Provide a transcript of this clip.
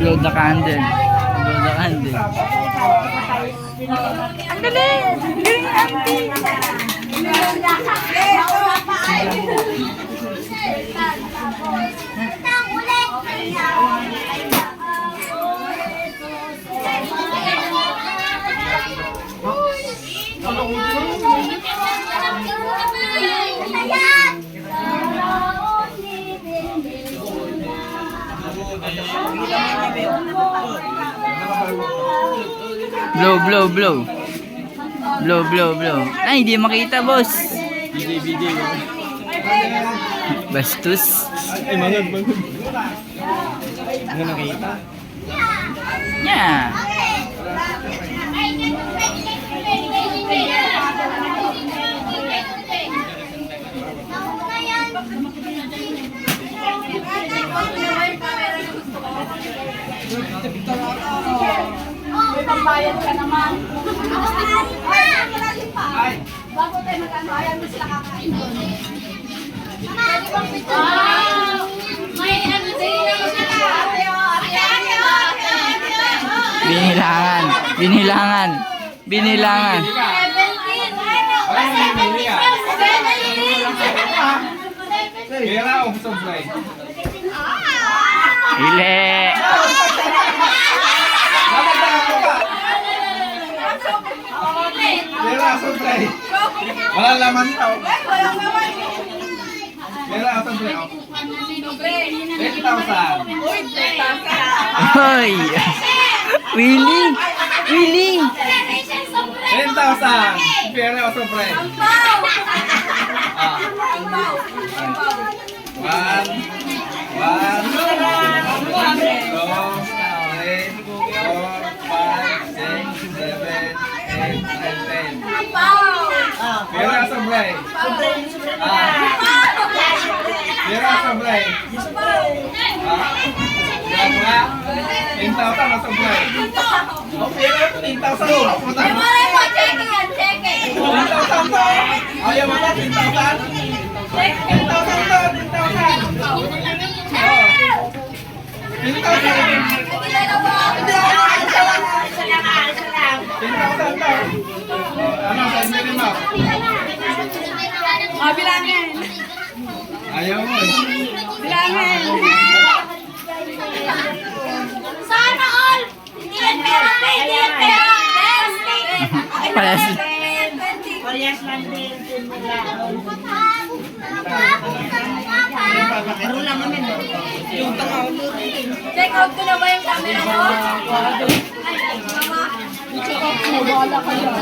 Blow the candle. Blow the candle. Ang galing! Galing, auntie! Blow, blow, blow. Blow, blow, blow. Ay, hindi makita, boss. BJ. Bastos. Ay, manod. Ano nakita? Yeah. May pambayad ka naman. Ay, bago tayo mag-ano, ayaw mo sila kakain doon. May ano din ako sila. Binilangan. Binilangan. Binilangan. 17. Pera o supply? Ile. Pera o supply? Walang laman tao. Pera o supply? 10,000. Hoy. Willy. Willy. 10,000. Pera o supply? One, two, three, 4, 5, 6, 7, 8, 9, 10. Pera o supply? Pera o supply? Dalawa. 10,000 o supply? Oh, pera 10,000. Puta. 10,000 to. Ayaw mo na 10,000? 10,000 to. 10,000. Oh. 10,000 to. Ano, saan mo? Bilangin. Ayaw mo eh. Bilangin. Sana all. Hindi yan pera. Hindi yan pera. Pares. Parehas lang din. Check out ko na ba yung camera mo? Ay, mama. I-check out mo. Wala kayo.